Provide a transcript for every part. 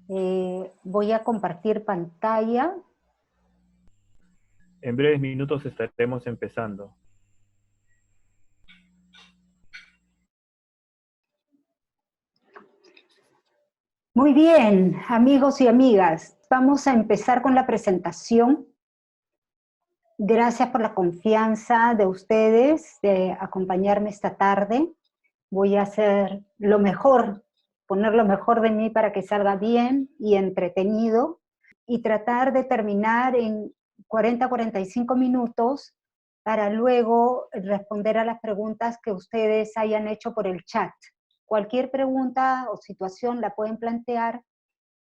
Voy a compartir pantalla. En breves minutos estaremos empezando. Muy bien, amigos y amigas, vamos a empezar con la presentación. Gracias por la confianza de ustedes de acompañarme esta tarde. Voy a hacer lo mejor, poner lo mejor de mí para que salga bien y entretenido y tratar de terminar en 40-45 minutos para luego responder a las preguntas que ustedes hayan hecho por el chat. Cualquier pregunta o situación la pueden plantear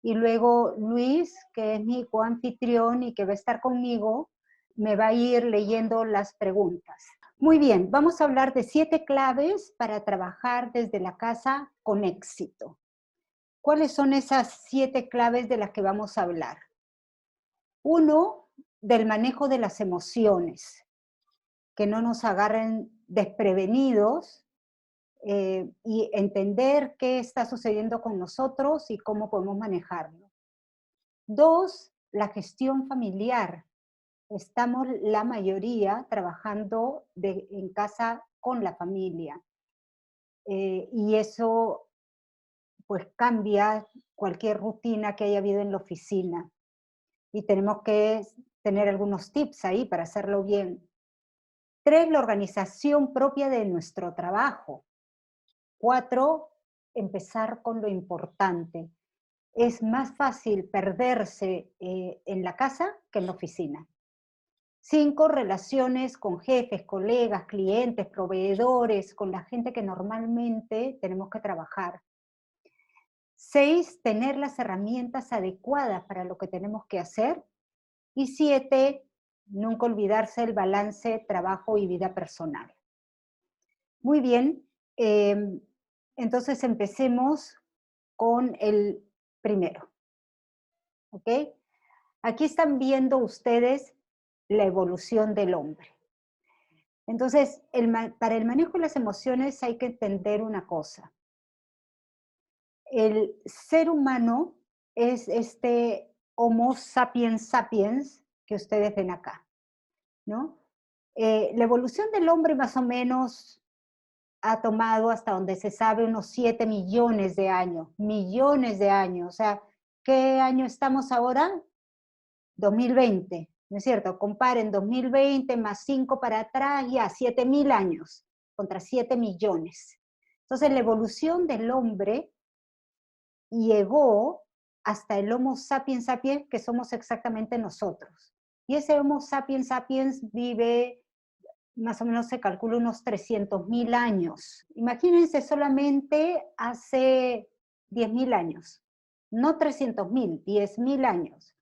y luego Luis, que es mi coanfitrión y que va a estar conmigo, me va a ir leyendo las preguntas. Muy bien, vamos a hablar de 7 claves para trabajar desde la casa con éxito. ¿Cuáles son esas 7 claves de las que vamos a hablar? 1, del manejo de las emociones, que no nos agarren desprevenidos y entender qué está sucediendo con nosotros y cómo podemos manejarlo. 2, la gestión familiar. Estamos la mayoría trabajando en casa con la familia. Y eso pues cambia cualquier rutina que haya habido en la oficina. Y tenemos que tener algunos tips ahí para hacerlo bien. 3, la organización propia de nuestro trabajo. 4, empezar con lo importante. Es más fácil perderse en la casa que en la oficina. 5, relaciones con jefes, colegas, clientes, proveedores, con la gente que normalmente tenemos que trabajar. 6, tener las herramientas adecuadas para lo que tenemos que hacer. Y 7, nunca olvidarse el balance trabajo y vida personal. Muy bien, entonces empecemos con el primero. ¿Ok? Aquí están viendo ustedes la evolución del hombre. Entonces, para el manejo de las emociones hay que entender una cosa. El ser humano es este Homo sapiens sapiens que ustedes ven acá, ¿no? La evolución del hombre más o menos ha tomado hasta donde se sabe unos 7 millones de años, o sea, ¿qué año estamos ahora? 2020, ¿no es cierto? Comparen 2020 más 5 para atrás, ya 7.000 años contra 7 millones. Entonces la evolución del hombre llegó hasta el Homo sapiens sapiens, que somos exactamente nosotros. Y ese Homo sapiens sapiens vive, más o menos se calcula, unos 300.000 años. Imagínense solamente hace 10.000 años. No 300.000, 10.000 años.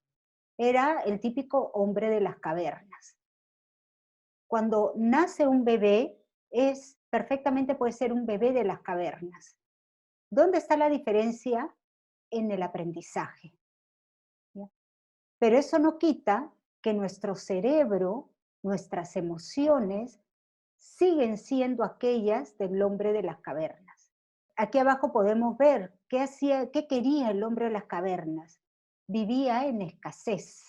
Era el típico hombre de las cavernas. Cuando nace un bebé, perfectamente puede ser un bebé de las cavernas. ¿Dónde está la diferencia? En el aprendizaje. ¿Ya? Pero eso no quita que nuestro cerebro, nuestras emociones, siguen siendo aquellas del hombre de las cavernas. Aquí abajo podemos ver qué quería el hombre de las cavernas. Vivía en escasez.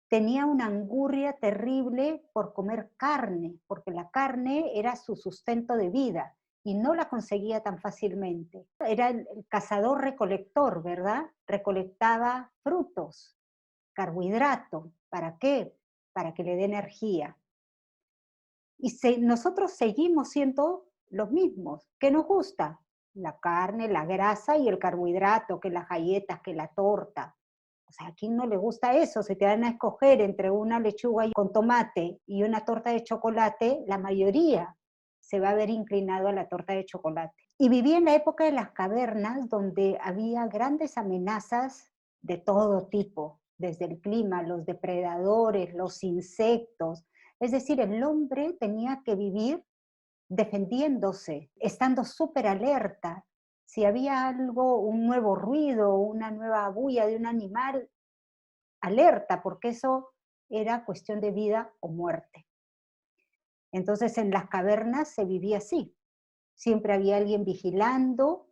Tenía una angurria terrible por comer carne, porque la carne era su sustento de vida y no la conseguía tan fácilmente. Era el cazador-recolector, ¿verdad? Recolectaba frutos, carbohidrato. ¿Para qué? Para que le dé energía. Y nosotros seguimos siendo los mismos. ¿Qué nos gusta? La carne, la grasa y el carbohidrato, que las galletas, que la torta. O sea, ¿a quién no le gusta eso? Si te dan a escoger entre una lechuga con tomate y una torta de chocolate, la mayoría se va a ver inclinado a la torta de chocolate. Y viví en la época de las cavernas, donde había grandes amenazas de todo tipo, desde el clima, los depredadores, los insectos. Es decir, el hombre tenía que vivir defendiéndose, estando súper alerta. Si había algo, un nuevo ruido, una nueva bulla de un animal, alerta, porque eso era cuestión de vida o muerte. Entonces en las cavernas se vivía así. Siempre había alguien vigilando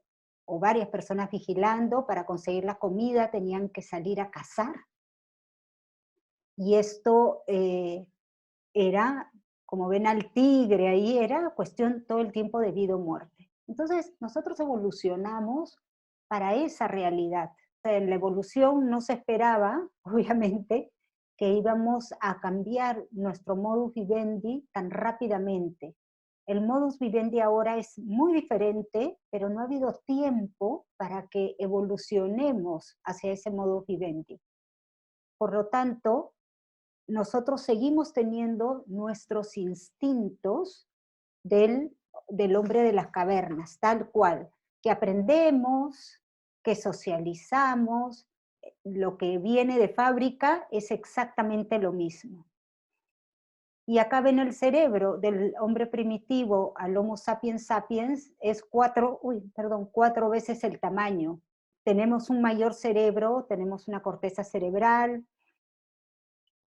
o varias personas vigilando. Para conseguir la comida tenían que salir a cazar. Y esto era, como ven al tigre ahí, era cuestión todo el tiempo de vida o muerte. Entonces, nosotros evolucionamos para esa realidad. En la evolución no se esperaba, obviamente, que íbamos a cambiar nuestro modus vivendi tan rápidamente. El modus vivendi ahora es muy diferente, pero no ha habido tiempo para que evolucionemos hacia ese modus vivendi. Por lo tanto, nosotros seguimos teniendo nuestros instintos del, del hombre de las cavernas, tal cual, que aprendemos, que socializamos, lo que viene de fábrica es exactamente lo mismo. Y acá ven el cerebro del hombre primitivo al Homo sapiens sapiens, es cuatro veces el tamaño. Tenemos un mayor cerebro, tenemos una corteza cerebral,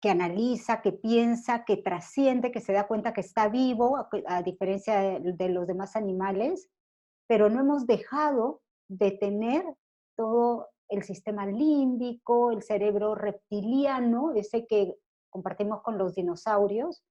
que analiza, que piensa, que trasciende, que se da cuenta que está vivo, a diferencia de los demás animales, pero no hemos dejado de tener todo el sistema límbico, el cerebro reptiliano, ese que compartimos con los dinosaurios,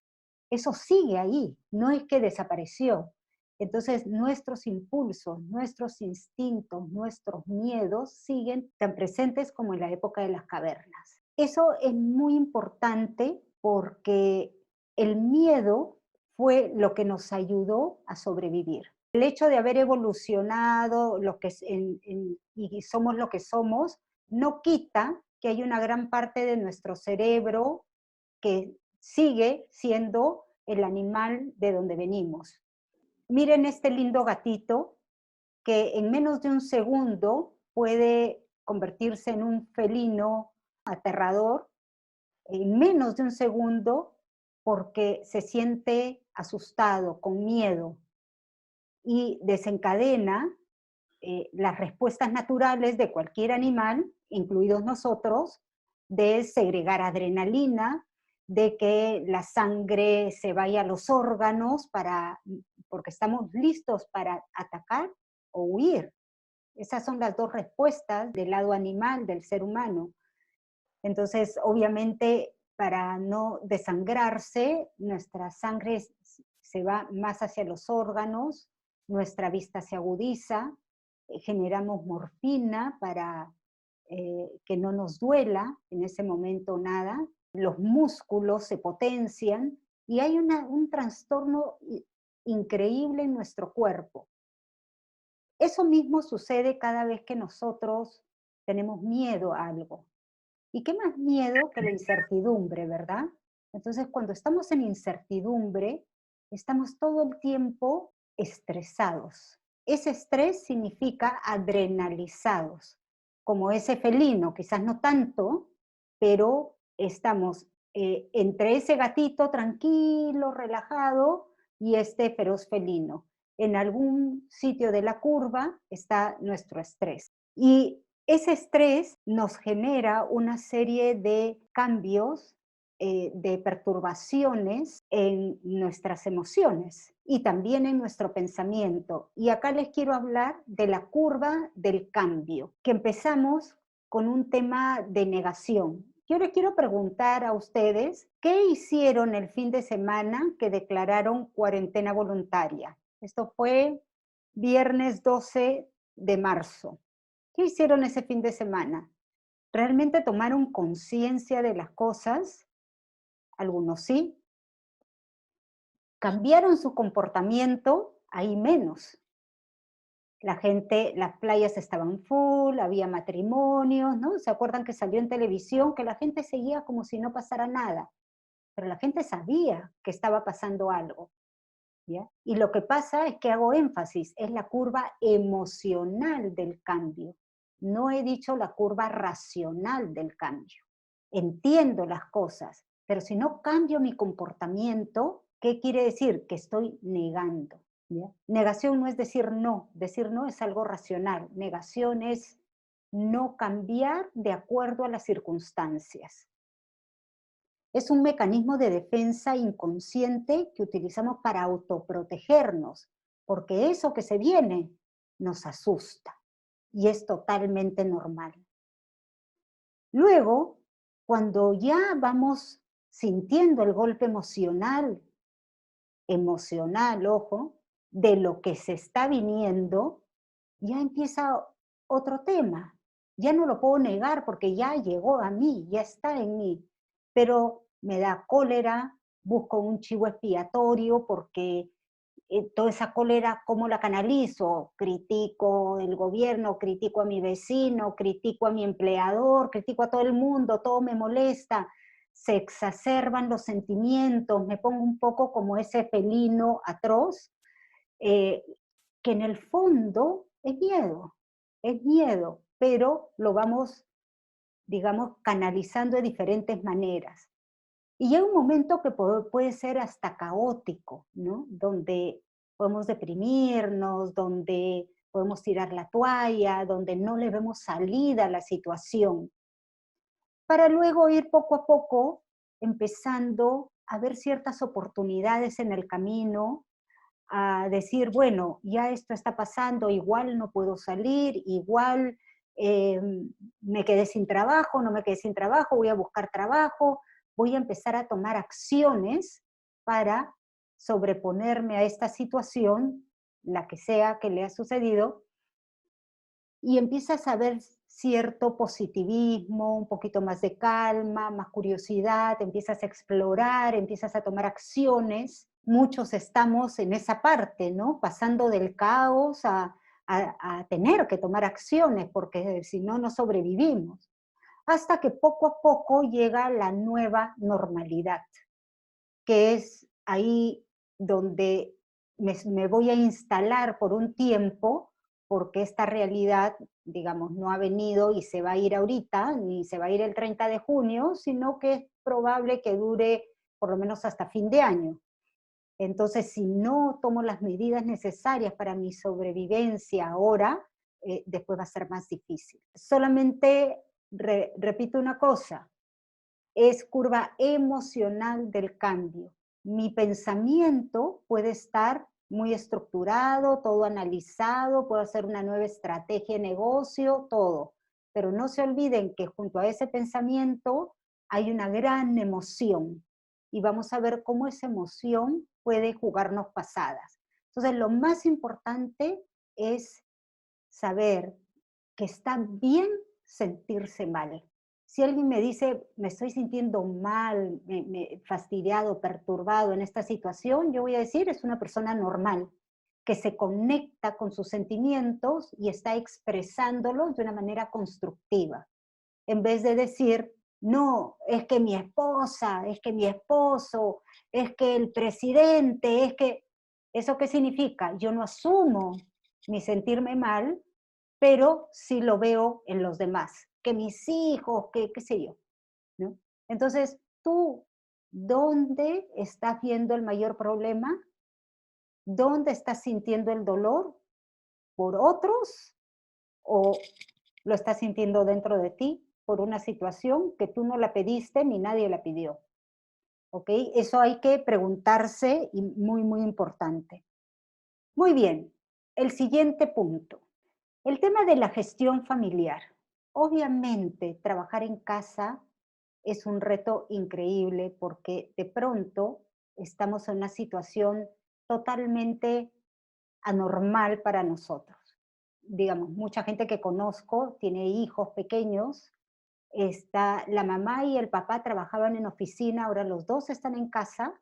eso sigue ahí, no es que desapareció. Entonces nuestros impulsos, nuestros instintos, nuestros miedos siguen tan presentes como en la época de las cavernas. Eso es muy importante porque el miedo fue lo que nos ayudó a sobrevivir. El hecho de haber evolucionado y somos lo que somos, no quita que hay una gran parte de nuestro cerebro que sigue siendo el animal de donde venimos. Miren este lindo gatito que en menos de un segundo puede convertirse en un felino aterrador, en menos de un segundo, porque se siente asustado, con miedo, y desencadena las respuestas naturales de cualquier animal, incluidos nosotros, de segregar adrenalina, de que la sangre se vaya a los órganos porque estamos listos para atacar o huir. Esas son las dos respuestas del lado animal del ser humano. Entonces, obviamente, para no desangrarse, nuestra sangre se va más hacia los órganos, nuestra vista se agudiza, generamos morfina para que no nos duela en ese momento nada, los músculos se potencian y hay un trastorno increíble en nuestro cuerpo. Eso mismo sucede cada vez que nosotros tenemos miedo a algo. ¿Y qué más miedo que la incertidumbre, verdad? Entonces, cuando estamos en incertidumbre, estamos todo el tiempo estresados. Ese estrés significa adrenalizados, como ese felino, quizás no tanto, pero estamos entre ese gatito tranquilo, relajado, y este feroz felino. En algún sitio de la curva está nuestro estrés. Y ese estrés nos genera una serie de cambios, de perturbaciones en nuestras emociones y también en nuestro pensamiento. Y acá les quiero hablar de la curva del cambio, que empezamos con un tema de negación. Yo les quiero preguntar a ustedes, ¿qué hicieron el fin de semana que declararon cuarentena voluntaria? Esto fue viernes 12 de marzo. ¿Qué hicieron ese fin de semana? ¿Realmente tomaron conciencia de las cosas? Algunos sí. ¿Cambiaron su comportamiento? Ahí menos. La gente, las playas estaban full, había matrimonios, ¿no? ¿Se acuerdan que salió en televisión que la gente seguía como si no pasara nada? Pero la gente sabía que estaba pasando algo, ¿ya? Y lo que pasa es que hago énfasis, es la curva emocional del cambio. No he dicho la curva racional del cambio. Entiendo las cosas, pero si no cambio mi comportamiento, ¿qué quiere decir? Que estoy negando. ¿Ya? Negación no es decir no es algo racional. Negación es no cambiar de acuerdo a las circunstancias. Es un mecanismo de defensa inconsciente que utilizamos para autoprotegernos, porque eso que se viene nos asusta. y es totalmente normal. Luego, cuando ya vamos sintiendo el golpe emocional, ojo, de lo que se está viniendo, ya empieza otro tema. Ya no lo puedo negar porque ya llegó a mí, ya está en mí, pero me da cólera, busco un chivo expiatorio porque toda esa cólera, ¿cómo la canalizo? Critico el gobierno, critico a mi vecino, critico a mi empleador, critico a todo el mundo, todo me molesta, se exacerban los sentimientos, me pongo un poco como ese felino atroz, eh, que en el fondo es miedo, pero lo vamos, digamos, canalizando de diferentes maneras. Y llega un momento que puede ser hasta caótico, ¿no? Donde podemos deprimirnos, donde podemos tirar la toalla, donde no le vemos salida a la situación, para luego ir poco a poco empezando a ver ciertas oportunidades en el camino, a decir, bueno, ya esto está pasando, igual no puedo salir, igual eh, me quedé sin trabajo, no me quedé sin trabajo, voy a buscar trabajo, voy a empezar a tomar acciones para sobreponerme a esta situación, la que sea que le ha sucedido, y empiezas a ver cierto positivismo, un poquito más de calma, más curiosidad, empiezas a explorar, empiezas a tomar acciones. Muchos estamos en esa parte, ¿no? Pasando del caos a tener que tomar acciones, porque si no, no sobrevivimos. Hasta que poco a poco llega la nueva normalidad, que es ahí donde me voy a instalar por un tiempo, porque esta realidad, digamos, no ha venido y se va a ir ahorita, ni se va a ir el 30 de junio, sino que es probable que dure por lo menos hasta fin de año. Entonces, si no tomo las medidas necesarias para mi sobrevivencia ahora, después va a ser más difícil. Solamente repito una cosa, es curva emocional del cambio. Mi pensamiento puede estar muy estructurado, todo analizado, puedo hacer una nueva estrategia de negocio, todo. Pero no se olviden que junto a ese pensamiento hay una gran emoción y vamos a ver cómo esa emoción puede jugarnos pasadas. Entonces, lo más importante es saber que está bien sentirse mal. Si alguien me dice, me estoy sintiendo mal, fastidiado, perturbado en esta situación, yo voy a decir, es una persona normal, que se conecta con sus sentimientos y está expresándolos de una manera constructiva, en vez de decir, no, es que mi esposa, es que mi esposo, es que el presidente, es que... ¿Eso qué significa? Yo no asumo mi sentirme mal, pero sí lo veo en los demás, que mis hijos, que qué sé yo, ¿no? Entonces, tú, ¿dónde estás viendo el mayor problema? ¿Dónde estás sintiendo el dolor? ¿Por otros? ¿O lo estás sintiendo dentro de ti por una situación que tú no la pediste ni nadie la pidió? ¿Ok? Eso hay que preguntarse y muy, muy importante. Muy bien, el siguiente punto. El tema de la gestión familiar. Obviamente, trabajar en casa es un reto increíble porque de pronto estamos en una situación totalmente anormal para nosotros. Digamos, mucha gente que conozco tiene hijos pequeños, la mamá y el papá trabajaban en oficina, ahora los dos están en casa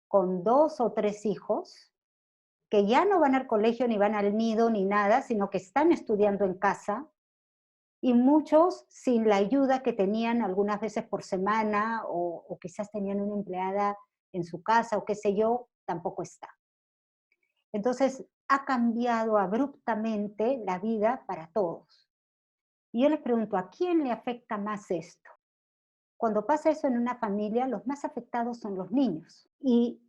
con 2 o 3 hijos que ya no van al colegio, ni van al nido, ni nada, sino que están estudiando en casa, y muchos sin la ayuda que tenían algunas veces por semana, o quizás tenían una empleada en su casa, o qué sé yo, tampoco está. Entonces, ha cambiado abruptamente la vida para todos. Y yo les pregunto, ¿a quién le afecta más esto? Cuando pasa eso en una familia, los más afectados son los niños. Y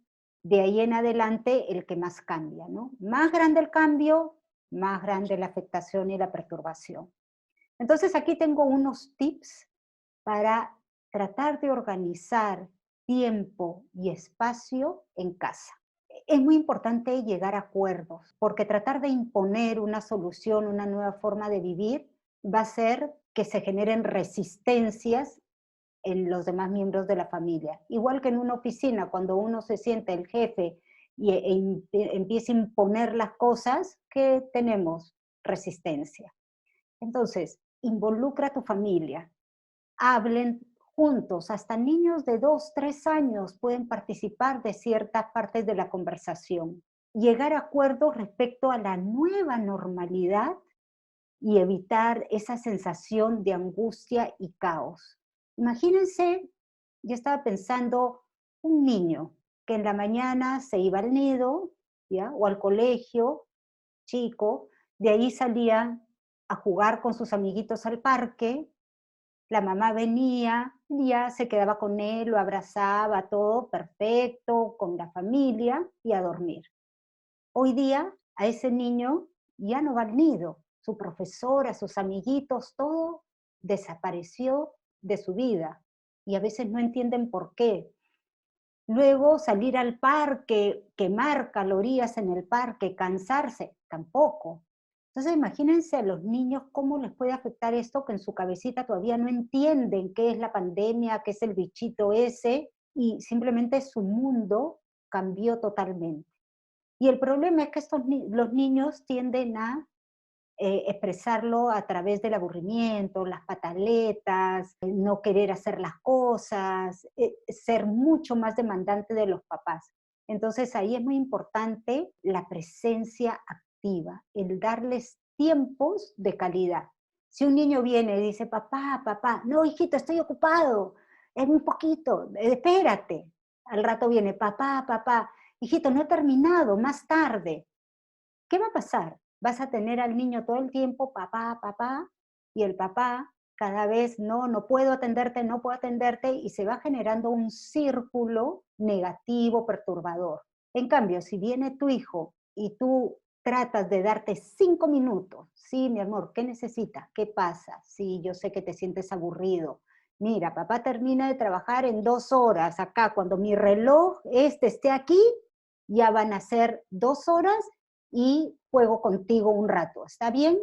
de ahí en adelante el que más cambia, ¿no? Más grande el cambio, más grande la afectación y la perturbación. Entonces aquí tengo unos tips para tratar de organizar tiempo y espacio en casa. Es muy importante llegar a acuerdos, porque tratar de imponer una solución, una nueva forma de vivir, va a hacer que se generen resistencias en los demás miembros de la familia. Igual que en una oficina, cuando uno se siente el jefe empieza a imponer las cosas, ¿qué tenemos? Resistencia. Entonces, involucra a tu familia, hablen juntos, hasta niños de 2, 3 años pueden participar de ciertas partes de la conversación. Llegar a acuerdos respecto a la nueva normalidad y evitar esa sensación de angustia y caos. Imagínense, yo estaba pensando, un niño que en la mañana se iba al nido, ¿ya? O al colegio, chico, de ahí salía a jugar con sus amiguitos al parque, la mamá venía, ya se quedaba con él, lo abrazaba, todo perfecto, con la familia y a dormir. Hoy día a ese niño ya no va al nido, su profesora, sus amiguitos, todo desapareció de su vida y a veces no entienden por qué. Luego salir al parque, quemar calorías en el parque, cansarse, tampoco. Entonces imagínense a los niños cómo les puede afectar esto que en su cabecita todavía no entienden qué es la pandemia, qué es el bichito ese, y simplemente su mundo cambió totalmente. Y el problema es que los niños tienden a expresarlo a través del aburrimiento, las pataletas, el no querer hacer las cosas, ser mucho más demandante de los papás. Entonces ahí es muy importante la presencia activa, el darles tiempos de calidad. Si un niño viene y dice, papá, papá, no, hijito, estoy ocupado, es muy poquito, espérate. Al rato viene, papá, papá, hijito, no he terminado, más tarde. ¿Qué va a pasar? Vas a tener al niño todo el tiempo, papá, papá, y el papá cada vez, no, no puedo atenderte, no puedo atenderte, y se va generando un círculo negativo, perturbador. En cambio, si viene tu hijo y tú tratas de darte 5 minutos, sí, mi amor, ¿qué necesitas? ¿Qué pasa? Sí, yo sé que te sientes aburrido. Mira, papá termina de trabajar en 2 horas acá. Cuando mi reloj esté aquí, ya van a ser 2 horas y juego contigo un rato. ¿Está bien?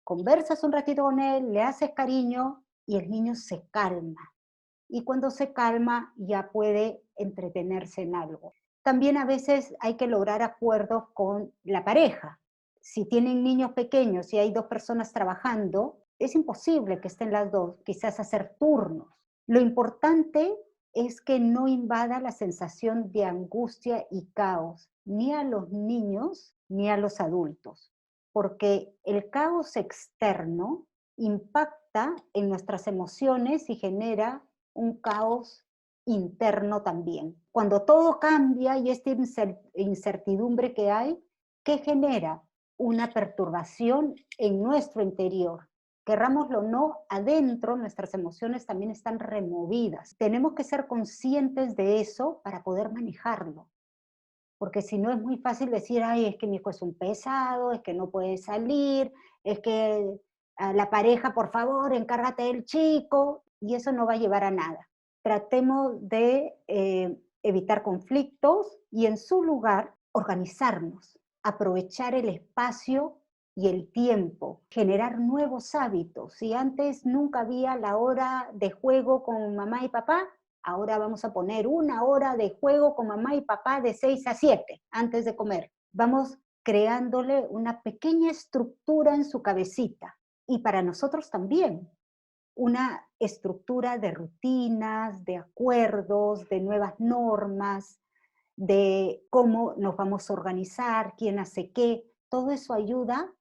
Conversas un ratito con él, le haces cariño y el niño se calma. Y cuando se calma ya puede entretenerse en algo. También a veces hay que lograr acuerdos con la pareja. Si tienen niños pequeños y hay 2 personas trabajando, es imposible que estén las dos, quizás hacer turnos. Lo importante es que no invada la sensación de angustia y caos, ni a los niños ni a los adultos, porque el caos externo impacta en nuestras emociones y genera un caos interno también. Cuando todo cambia y esta incertidumbre que hay, ¿qué genera? Una perturbación en nuestro interior. Querrámoslo o no, adentro nuestras emociones también están removidas. Tenemos que ser conscientes de eso para poder manejarlo. Porque si no es muy fácil decir, ay, es que mi hijo es un pesado, es que no puede salir, es que a la pareja, por favor, encárgate del chico, y eso no va a llevar a nada. Tratemos de evitar conflictos y en su lugar organizarnos, aprovechar el espacio y el tiempo, generar nuevos hábitos. Si antes nunca había la hora de juego con mamá y papá, ahora vamos a poner 1 hora de juego con mamá y papá de 6 a 7 antes de comer. Vamos creándole una pequeña estructura en su cabecita. Y para nosotros también, una estructura de rutinas, de acuerdos, de nuevas normas, de cómo nos vamos a organizar, quién hace qué. Todo eso ayuda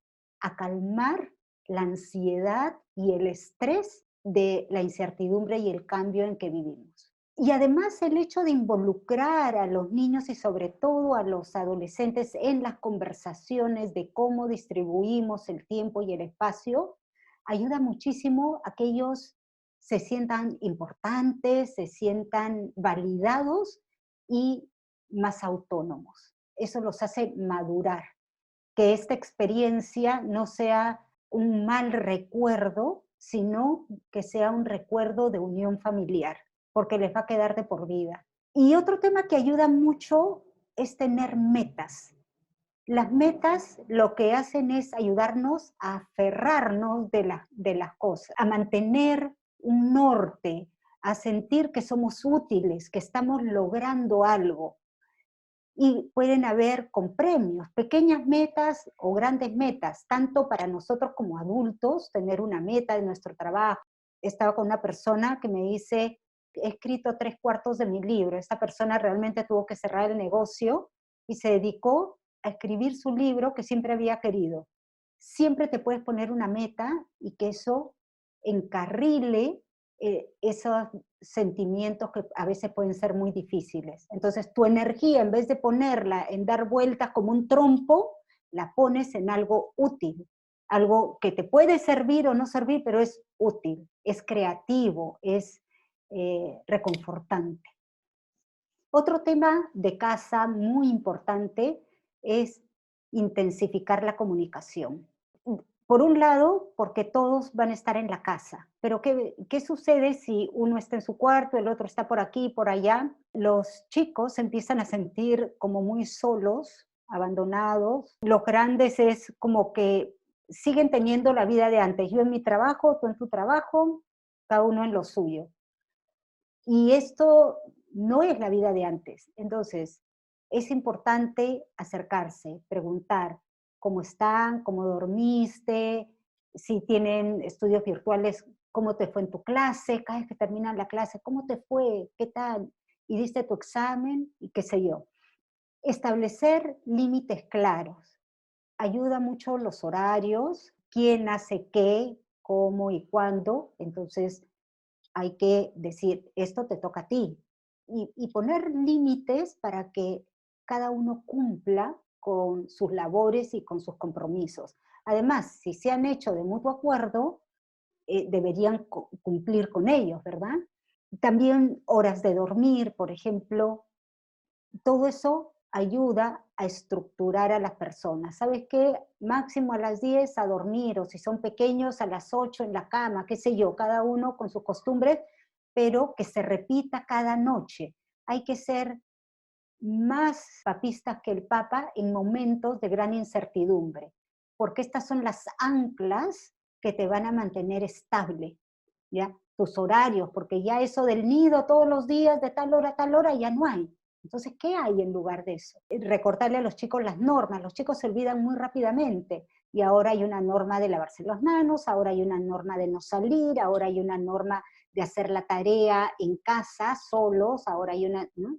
a calmar la ansiedad y el estrés de la incertidumbre y el cambio en que vivimos. Y además el hecho de involucrar a los niños y sobre todo a los adolescentes en las conversaciones de cómo distribuimos el tiempo y el espacio, ayuda muchísimo a que ellos se sientan importantes, se sientan validados y más autónomos. Eso los hace madurar, que esta experiencia no sea un mal recuerdo, sino que sea un recuerdo de unión familiar, porque les va a quedar de por vida. Y otro tema que ayuda mucho es tener metas. Las metas lo que hacen es ayudarnos a aferrarnos de las cosas, a mantener un norte, a sentir que somos útiles, que estamos logrando algo. Y pueden haber con premios, pequeñas metas o grandes metas, tanto para nosotros como adultos, tener una meta de nuestro trabajo. Estaba con una persona que me dice, he escrito 3/4 de mi libro. Esta persona realmente tuvo que cerrar el negocio y se dedicó a escribir su libro que siempre había querido. Siempre te puedes poner una meta y que eso encarrile esos sentimientos que a veces pueden ser muy difíciles. Entonces tu energía, en vez de ponerla en dar vueltas como un trompo, la pones en algo útil, algo que te puede servir o no servir, pero es útil, es creativo, es reconfortante. Otro tema de casa muy importante es intensificar la comunicación. Por un lado, porque todos van a estar en la casa, pero ¿qué sucede si uno está en su cuarto, el otro está por aquí, por allá? Los chicos empiezan a sentir como muy solos, abandonados. Los grandes es como que siguen teniendo la vida de antes. Yo en mi trabajo, tú en tu trabajo, cada uno en lo suyo. Y esto no es la vida de antes. Entonces, es importante acercarse, preguntar cómo están, cómo dormiste, si tienen estudios virtuales, cómo te fue en tu clase, cada vez que terminan la clase, cómo te fue, qué tal, y diste tu examen, y qué sé yo. Establecer límites claros. Ayuda mucho los horarios, quién hace qué, cómo y cuándo. Entonces, hay que decir, esto te toca a ti. Y poner límites para que cada uno cumpla con sus labores y con sus compromisos. Además, si se han hecho de mutuo acuerdo, deberían cumplir con ellos, ¿verdad? También horas de dormir, por ejemplo, todo eso ayuda a estructurar a las personas. ¿Sabes qué? Máximo a las 10 a dormir, o si son pequeños a las 8 en la cama, qué sé yo, cada uno con sus costumbres, pero que se repita cada noche. Hay que ser más papistas que el Papa en momentos de gran incertidumbre, porque estas son las anclas que te van a mantener estable, ¿ya? Tus horarios, porque ya eso del nido todos los días de tal hora a tal hora ya no hay. Entonces, ¿qué hay en lugar de eso? Recortarle a los chicos las normas. Los chicos se olvidan muy rápidamente. Y ahora hay una norma de lavarse las manos, ahora hay una norma de no salir, ahora hay una norma de hacer la tarea en casa, solos, ahora hay una, ¿no?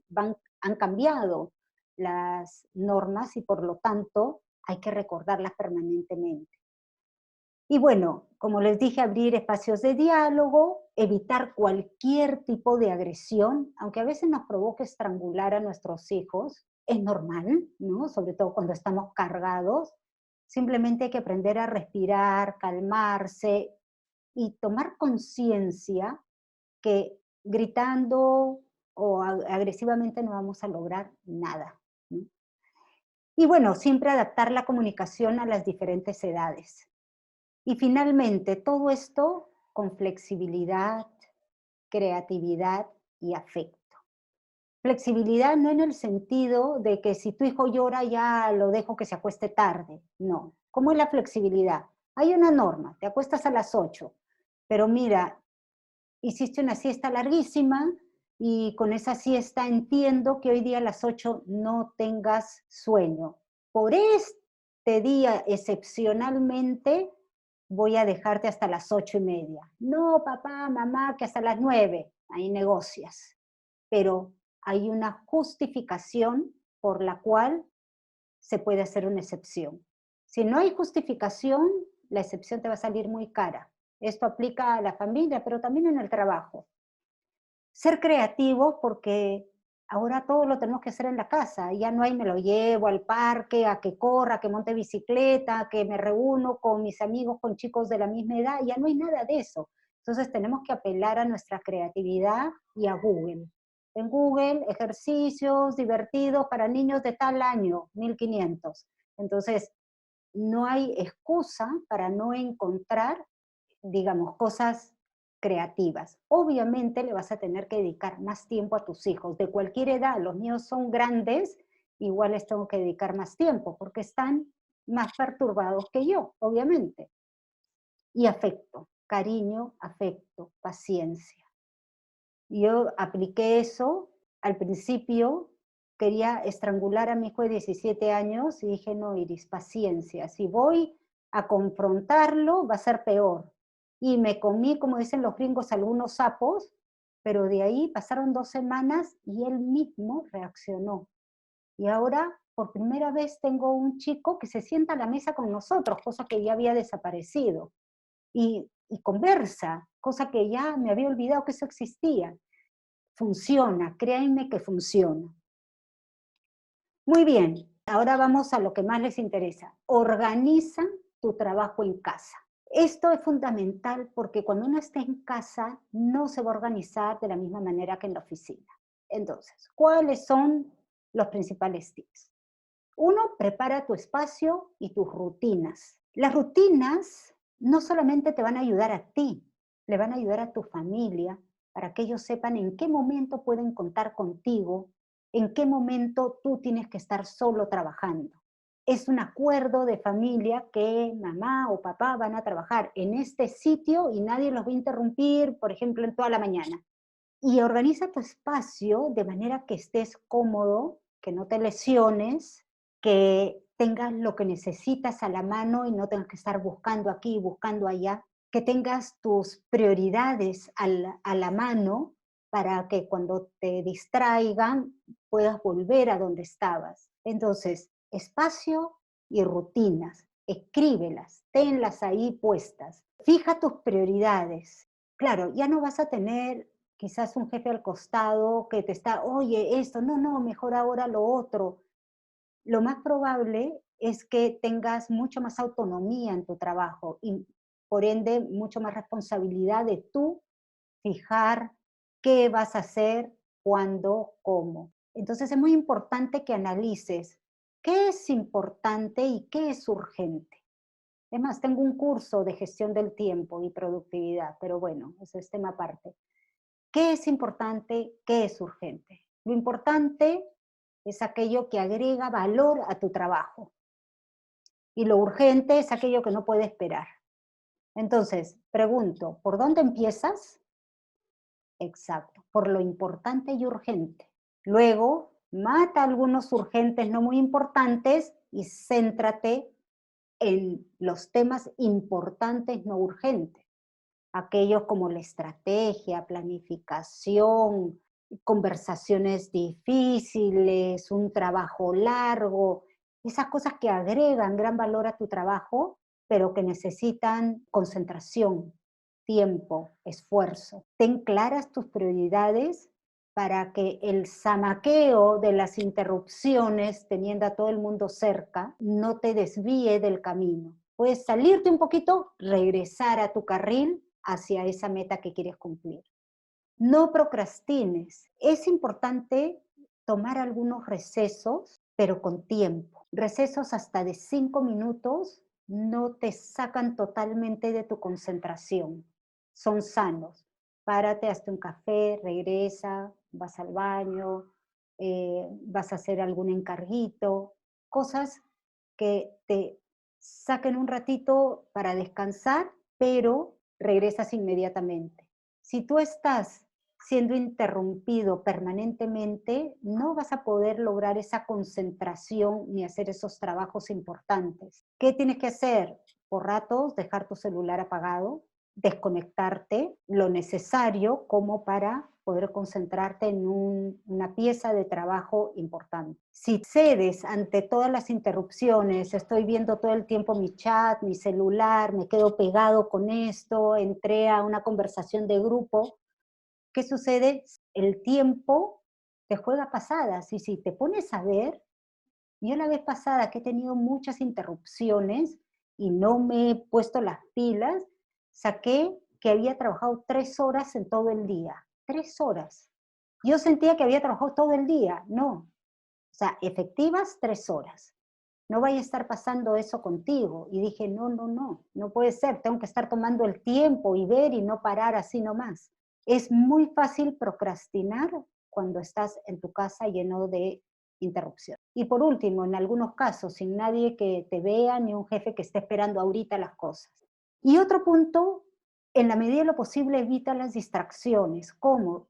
Han cambiado las normas y por lo tanto hay que recordarlas permanentemente. Y bueno, como les dije, abrir espacios de diálogo, evitar cualquier tipo de agresión, aunque a veces nos provoque estrangular a nuestros hijos, es normal, ¿no? Sobre todo cuando estamos cargados. Simplemente hay que aprender a respirar, calmarse y tomar conciencia que gritando o agresivamente no vamos a lograr nada, ¿no? Y bueno, siempre adaptar la comunicación a las diferentes edades. Y finalmente, todo esto con flexibilidad, creatividad y afecto. Flexibilidad no en el sentido de que si tu hijo llora ya lo dejo que se acueste tarde, no. ¿Cómo es la flexibilidad? Hay una norma, te acuestas a las 8, pero mira, hiciste una siesta larguísima y con esa siesta entiendo que hoy día a las 8 no tengas sueño. Por este día excepcionalmente voy a dejarte hasta las 8:30. No, papá, mamá, que hasta las 9. Ahí negocias. Pero hay una justificación por la cual se puede hacer una excepción. Si no hay justificación, la excepción te va a salir muy cara. Esto aplica a la familia, pero también en el trabajo. Ser creativo porque ahora todo lo tenemos que hacer en la casa. Ya no hay me lo llevo al parque, a que corra, a que monte bicicleta, a que me reúno con mis amigos, con chicos de la misma edad. Ya no hay nada de eso. Entonces tenemos que apelar a nuestra creatividad y a Google. En Google, ejercicios divertidos para niños de tal año, 1500. Entonces, no hay excusa para no encontrar, digamos, cosas creativas. Obviamente le vas a tener que dedicar más tiempo a tus hijos, de cualquier edad. Los míos son grandes igual les tengo que dedicar más tiempo porque están más perturbados que yo, obviamente. Y afecto, cariño, afecto, paciencia. Yo apliqué eso, al principio quería estrangular a mi hijo de 17 años y dije, no, Iris, paciencia, si voy a confrontarlo va a ser peor. Y me comí, como dicen los gringos, algunos sapos, pero de ahí pasaron 2 semanas y él mismo reaccionó. Y ahora, por primera vez, tengo un chico que se sienta a la mesa con nosotros, cosa que ya había desaparecido. Y conversa, cosa que ya me había olvidado que eso existía. Funciona, créanme que funciona. Muy bien, ahora vamos a lo que más les interesa. Organiza tu trabajo en casa. Esto es fundamental porque cuando uno está en casa no se va a organizar de la misma manera que en la oficina. Entonces, ¿cuáles son los principales tips? Uno, prepara tu espacio y tus rutinas. Las rutinas no solamente te van a ayudar a ti, le van a ayudar a tu familia para que ellos sepan en qué momento pueden contar contigo, en qué momento tú tienes que estar solo trabajando. Es un acuerdo de familia que mamá o papá van a trabajar en este sitio y nadie los va a interrumpir, por ejemplo, en toda la mañana. Y organiza tu espacio de manera que estés cómodo, que no te lesiones, que tengas lo que necesitas a la mano y no tengas que estar buscando aquí y buscando allá, que tengas tus prioridades a la mano para que cuando te distraigan puedas volver a donde estabas. Entonces, espacio y rutinas, escríbelas, tenlas ahí puestas. Fija tus prioridades. Claro, ya no vas a tener quizás un jefe al costado que te está, oye, esto, no, no, mejor ahora lo otro. Lo más probable es que tengas mucho más autonomía en tu trabajo y por ende mucho más responsabilidad de tú fijar qué vas a hacer, cuándo, cómo. Entonces es muy importante que analices qué es importante y qué es urgente. Es más, tengo un curso de gestión del tiempo y productividad, pero bueno, ese es tema aparte. ¿Qué es importante? ¿Qué es urgente? Lo importante es aquello que agrega valor a tu trabajo. Y lo urgente es aquello que no puede esperar. Entonces, pregunto, ¿por dónde empiezas? Exacto, por lo importante y urgente. Luego, mata algunos urgentes no muy importantes y céntrate en los temas importantes no urgentes. Aquellos como la estrategia, planificación, conversaciones difíciles, un trabajo largo, esas cosas que agregan gran valor a tu trabajo, pero que necesitan concentración, tiempo, esfuerzo. Ten claras tus prioridades para que el zamaqueo de las interrupciones, teniendo a todo el mundo cerca, no te desvíe del camino. Puedes salirte un poquito, regresar a tu carril hacia esa meta que quieres cumplir. No procrastines. Es importante tomar algunos recesos, pero con tiempo. Recesos hasta de 5 minutos no te sacan totalmente de tu concentración. Son sanos. Párate, hazte un café, regresa, vas al baño, vas a hacer algún encarguito, cosas que te saquen un ratito para descansar, pero regresas inmediatamente. Si tú estás siendo interrumpido permanentemente, no vas a poder lograr esa concentración ni hacer esos trabajos importantes. ¿Qué tienes que hacer? Por ratos, dejar tu celular apagado, desconectarte lo necesario como para poder concentrarte en una pieza de trabajo importante. Si cedes ante todas las interrupciones, estoy viendo todo el tiempo mi chat, mi celular, me quedo pegado con esto, entré a una conversación de grupo, ¿qué sucede? El tiempo te juega pasadas y si te pones a ver, yo la vez pasada que he tenido muchas interrupciones y no me he puesto las pilas, saqué que había trabajado 3 horas en todo el día. 3 horas. Yo sentía que había trabajado todo el día. No. O sea, efectivas 3 horas. No vaya a estar pasando eso contigo. Y dije, no, no, no, no puede ser. Tengo que estar tomando el tiempo y ver y no parar así nomás. Es muy fácil procrastinar cuando estás en tu casa lleno de interrupciones. Y por último, en algunos casos, sin nadie que te vea, ni un jefe que esté esperando ahorita las cosas. Y otro punto, en la medida de lo posible, evita las distracciones. ¿Cómo?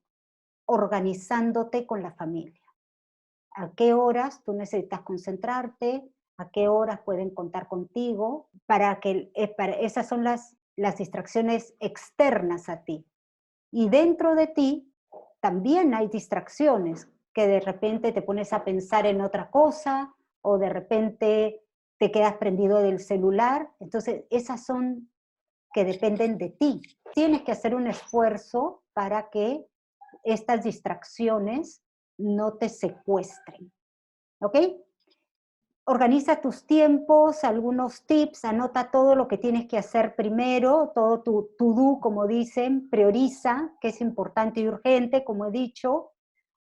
Organizándote con la familia. ¿A qué horas tú necesitas concentrarte? ¿A qué horas pueden contar contigo? Esas son las distracciones externas a ti. Y dentro de ti también hay distracciones, que de repente te pones a pensar en otra cosa, o de repente te quedas prendido del celular. Entonces, esas son que dependen de ti. Tienes que hacer un esfuerzo para que estas distracciones no te secuestren. ¿Ok? Organiza tus tiempos, algunos tips, anota todo lo que tienes que hacer primero, todo tu to-do, como dicen, prioriza, que es importante y urgente, como he dicho,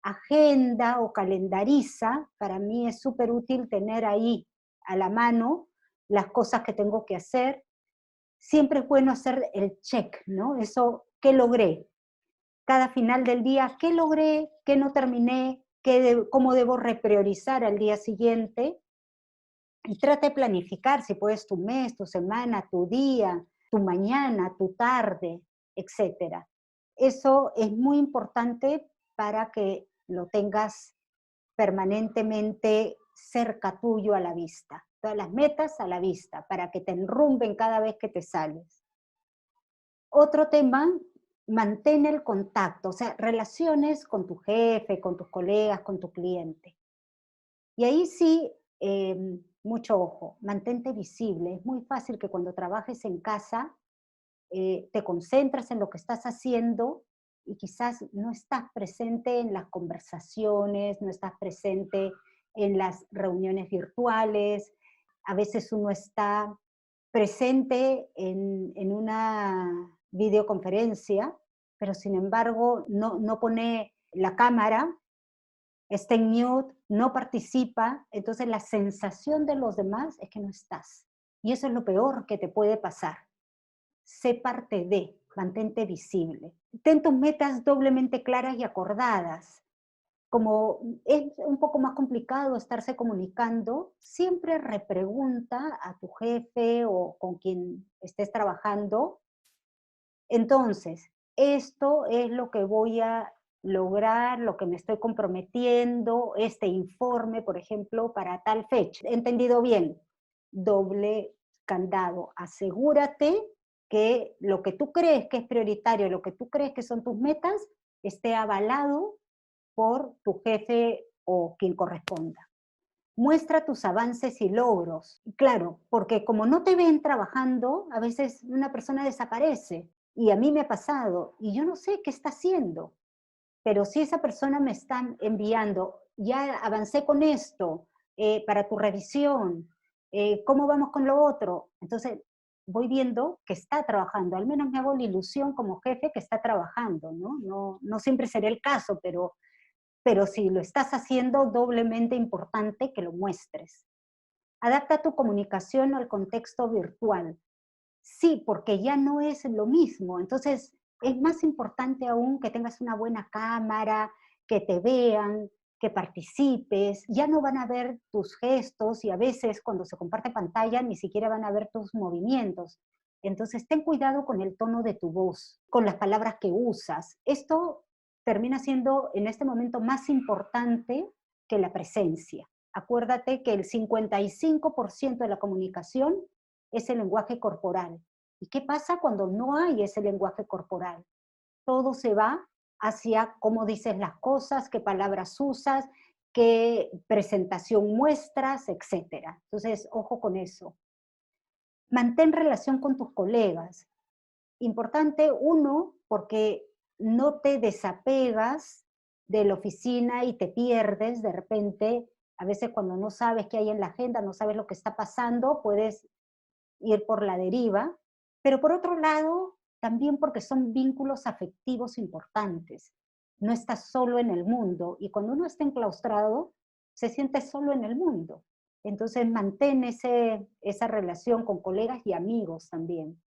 agenda o calendariza. Para mí es súper útil tener ahí a la mano las cosas que tengo que hacer. Siempre es bueno hacer el check, ¿no? Eso, ¿qué logré? Cada final del día, ¿qué logré? ¿Qué no terminé? ¿Cómo debo repriorizar al día siguiente? Y trata de planificar, si puedes, tu mes, tu semana, tu día, tu mañana, tu tarde, etcétera. Eso es muy importante para que lo tengas permanentemente cerca tuyo a la vista. Todas las metas a la vista, para que te enrumben cada vez que te sales. Otro tema, mantén el contacto, o sea, relaciones con tu jefe, con tus colegas, con tu cliente. Y ahí sí, mucho ojo, mantente visible. Es muy fácil que cuando trabajes en casa te concentres en lo que estás haciendo y quizás no estás presente en las conversaciones, no estás presente en las reuniones virtuales. A veces uno está presente en una videoconferencia, pero sin embargo no pone la cámara, está en mute, no participa, entonces la sensación de los demás es que no estás. Y eso es lo peor que te puede pasar. Sé parte de, mantente visible. Ten tus metas doblemente claras y acordadas. Como es un poco más complicado estarse comunicando, siempre repregunta a tu jefe o con quien estés trabajando. Entonces, esto es lo que voy a lograr, lo que me estoy comprometiendo, este informe, por ejemplo, para tal fecha. ¿He entendido bien? Doble candado. Asegúrate que lo que tú crees que es prioritario, lo que tú crees que son tus metas, esté avalado por tu jefe o quien corresponda. Muestra tus avances y logros. Claro, porque como no te ven trabajando, a veces una persona desaparece. Y a mí me ha pasado, y yo no sé qué está haciendo. Pero si esa persona me está enviando, ya avancé con esto, para tu revisión, ¿cómo vamos con lo otro? Entonces, voy viendo que está trabajando, al menos me hago la ilusión como jefe que está trabajando, ¿no? No siempre será el caso, pero si lo estás haciendo, doblemente importante que lo muestres. Adapta tu comunicación al contexto virtual. Sí, porque ya no es lo mismo. Entonces, es más importante aún que tengas una buena cámara, que te vean, que participes. Ya no van a ver tus gestos y a veces cuando se comparte pantalla ni siquiera van a ver tus movimientos. Entonces, ten cuidado con el tono de tu voz, con las palabras que usas. Esto termina siendo en este momento más importante que la presencia. Acuérdate que el 55% de la comunicación es el lenguaje corporal. ¿Y qué pasa cuando no hay ese lenguaje corporal? Todo se va hacia cómo dices las cosas, qué palabras usas, qué presentación muestras, etc. Entonces, ojo con eso. Mantén relación con tus colegas. Importante, uno, porque no te desapegas de la oficina y te pierdes de repente. A veces cuando no sabes qué hay en la agenda, no sabes lo que está pasando, puedes ir por la deriva, pero por otro lado, también porque son vínculos afectivos importantes. No estás solo en el mundo, y cuando uno está enclaustrado, se siente solo en el mundo. Entonces mantén esa relación con colegas y amigos también.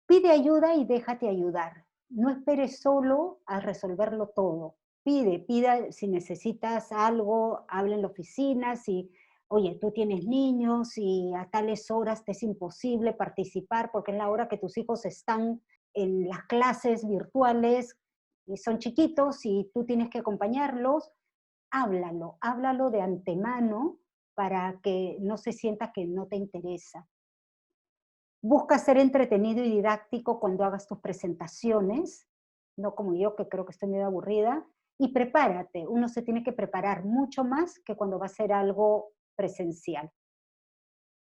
Pide ayuda y déjate ayudar. No esperes solo a resolverlo todo. pida si necesitas algo, habla en la oficina, si, oye, tú tienes niños y a tales horas te es imposible participar porque es la hora que tus hijos están en las clases virtuales y son chiquitos y tú tienes que acompañarlos, háblalo de antemano para que no se sienta que no te interesa. Busca ser entretenido y didáctico cuando hagas tus presentaciones, no como yo, que creo que estoy medio aburrida, y prepárate. Uno se tiene que preparar mucho más que cuando va a hacer algo presencial.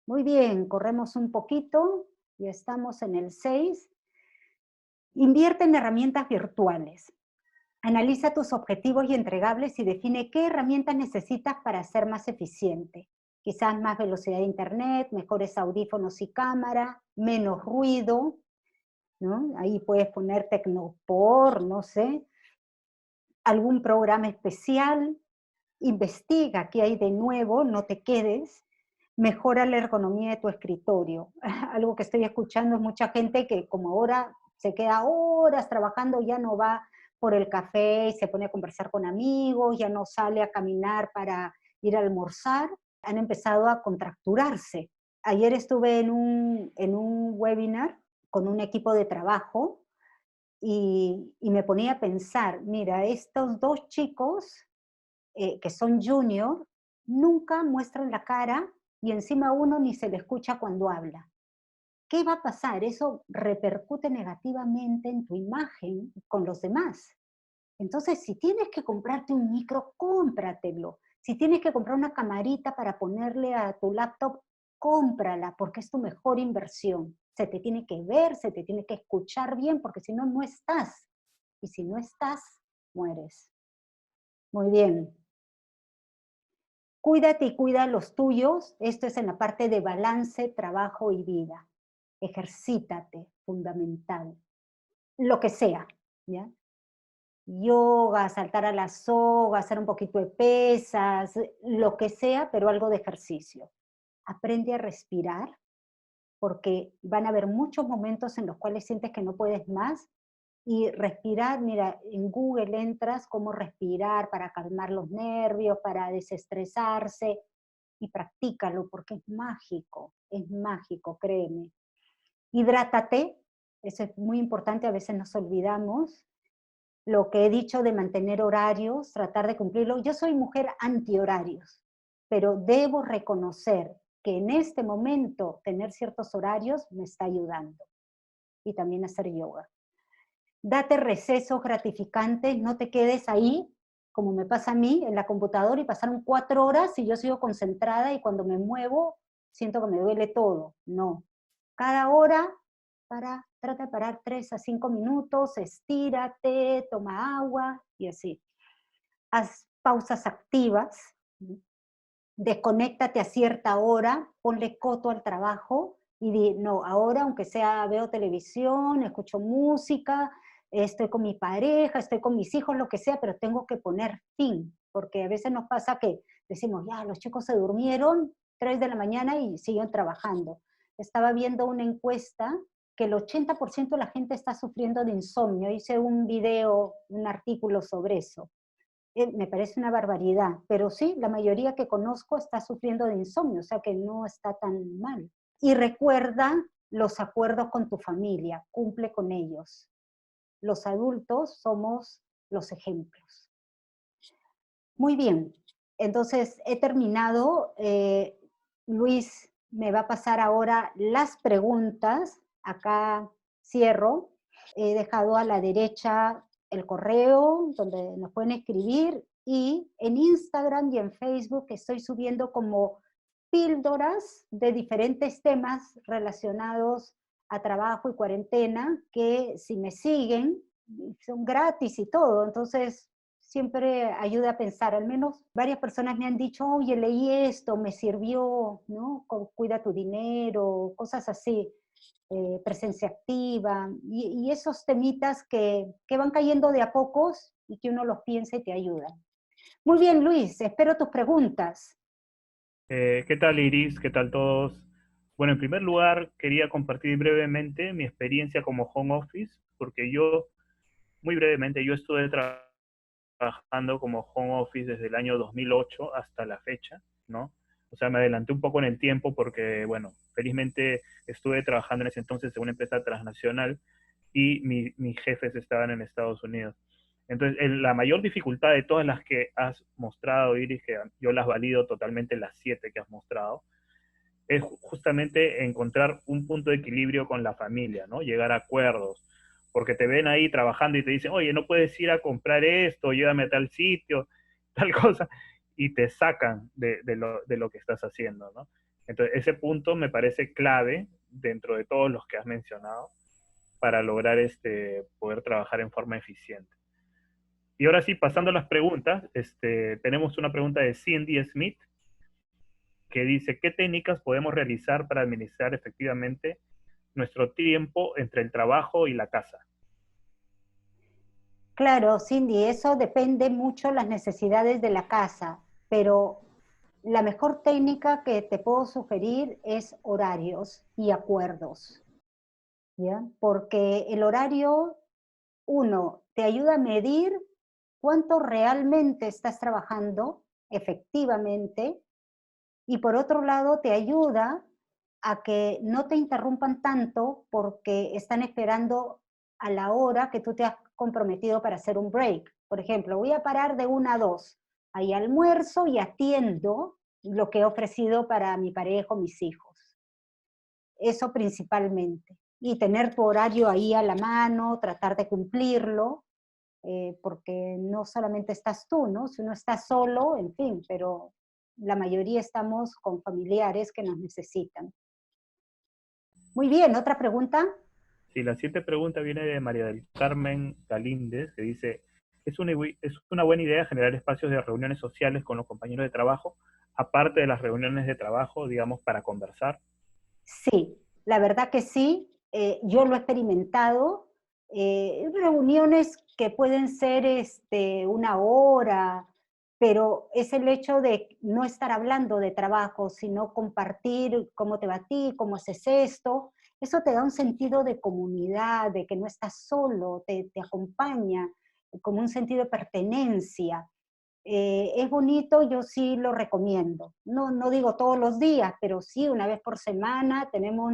Muy bien, corremos un poquito y estamos en el 6. Invierte en herramientas virtuales. Analiza tus objetivos y entregables y define qué herramientas necesitas para ser más eficiente. Quizás más velocidad de internet, mejores audífonos y cámara, menos ruido, ¿no? Ahí puedes poner Tecnopor, no sé, algún programa especial, investiga qué hay de nuevo, no te quedes, mejora la ergonomía de tu escritorio. Algo que estoy escuchando es mucha gente que como ahora se queda horas trabajando, ya no va por el café y se pone a conversar con amigos, ya no sale a caminar para ir a almorzar, han empezado a contracturarse. Ayer estuve en un webinar con un equipo de trabajo y me ponía a pensar, mira, estos dos chicos que son junior, nunca muestran la cara y encima uno ni se le escucha cuando habla. ¿Qué va a pasar? Eso repercute negativamente en tu imagen con los demás. Entonces, si tienes que comprarte un micro, cómpratelo. Si tienes que comprar una camarita para ponerle a tu laptop, cómprala, porque es tu mejor inversión. Se te tiene que ver, se te tiene que escuchar bien, porque si no, no estás. Y si no estás, mueres. Muy bien. Cuídate y cuida a los tuyos. Esto es en la parte de balance, trabajo y vida. Ejercítate, fundamental. Lo que sea, ¿ya? Yoga, saltar a la soga, hacer un poquito de pesas, lo que sea, pero algo de ejercicio. Aprende a respirar, porque van a haber muchos momentos en los cuales sientes que no puedes más. Y respirar, mira, en Google entras cómo respirar para calmar los nervios, para desestresarse, y practícalo porque es mágico, créeme. Hidrátate, eso es muy importante, a veces nos olvidamos. Lo que he dicho de mantener horarios, tratar de cumplirlo. Yo soy mujer anti-horarios, pero debo reconocer que en este momento tener ciertos horarios me está ayudando. Y también hacer yoga. Date recesos gratificantes, no te quedes ahí, como me pasa a mí, en la computadora y pasaron 4 horas y yo sigo concentrada y cuando me muevo siento que me duele todo. No. Cada hora trata de parar 3 a 5 minutos, estírate, toma agua y así. Haz pausas activas, desconéctate a cierta hora, ponle coto al trabajo y di, no, ahora aunque sea veo televisión, escucho música, estoy con mi pareja, estoy con mis hijos, lo que sea, pero tengo que poner fin, porque a veces nos pasa que decimos, ya, los chicos se durmieron 3 de la mañana y siguen trabajando. Estaba viendo una encuesta que el 80% de la gente está sufriendo de insomnio. Hice un video, un artículo sobre eso. Me parece una barbaridad, pero sí, la mayoría que conozco está sufriendo de insomnio, o sea que no está tan mal. Y recuerda los acuerdos con tu familia, cumple con ellos. Los adultos somos los ejemplos. Muy bien, entonces he terminado. Luis me va a pasar ahora las preguntas. Acá cierro. He dejado a la derecha el correo donde nos pueden escribir y en Instagram y en Facebook estoy subiendo como píldoras de diferentes temas relacionados a trabajo y cuarentena que si me siguen son gratis y todo, entonces siempre ayuda a pensar. Al menos varias personas me han dicho, oye, leí esto, me sirvió, ¿no? Cuida tu dinero, cosas así, presencia activa, y esos temitas que van cayendo de a pocos y que uno los piensa y te ayudan. Muy bien, Luis, espero tus preguntas. ¿Qué tal, Iris? ¿Qué tal todos? Bueno, en primer lugar, quería compartir brevemente mi experiencia como home office, porque yo, muy brevemente, yo estuve trabajando trabajando como home office desde el año 2008 hasta la fecha, ¿no? O sea, me adelanté un poco en el tiempo porque, bueno, felizmente estuve trabajando en ese entonces en una empresa transnacional y mis jefes estaban en Estados Unidos. Entonces, la mayor dificultad de todas las que has mostrado, Iris, que yo las valido totalmente, las 7 que has mostrado, es justamente encontrar un punto de equilibrio con la familia, ¿no? Llegar a acuerdos, porque te ven ahí trabajando y te dicen, oye, no puedes ir a comprar esto, llévame a tal sitio, tal cosa, y te sacan de lo que estás haciendo, ¿no? Entonces, ese punto me parece clave dentro de todos los que has mencionado para lograr poder trabajar en forma eficiente. Y ahora sí, pasando a las preguntas, tenemos una pregunta de Cindy Smith que dice, ¿qué técnicas podemos realizar para administrar efectivamente nuestro tiempo entre el trabajo y la casa? Claro, Cindy, eso depende mucho de las necesidades de la casa, pero la mejor técnica que te puedo sugerir es horarios y acuerdos, ¿ya? Porque el horario, uno, te ayuda a medir cuánto realmente estás trabajando efectivamente, y por otro lado te ayuda a que no te interrumpan tanto porque están esperando a la hora que tú te has comprometido para hacer un break. Por ejemplo, voy a parar de 1 a 2, ahí almuerzo y atiendo lo que he ofrecido para mi pareja o mis hijos. Eso principalmente. Y tener tu horario ahí a la mano, tratar de cumplirlo, porque no solamente estás tú, ¿no? Si uno está solo, en fin, pero la mayoría estamos con familiares que nos necesitan. Muy bien, ¿otra pregunta? Sí, la siguiente pregunta viene de María del Carmen Galíndez, que dice, es una buena idea generar espacios de reuniones sociales con los compañeros de trabajo, aparte de las reuniones de trabajo, digamos, para conversar. Sí, la verdad que sí, yo lo he experimentado. Reuniones que pueden ser 1 hora, pero es el hecho de no estar hablando de trabajo, sino compartir cómo te va a ti, cómo haces esto. Eso te da un sentido de comunidad, de que no estás solo, te acompaña, como un sentido de pertenencia. Es bonito, yo sí lo recomiendo. No, no digo todos los días, pero sí una vez por semana tenemos,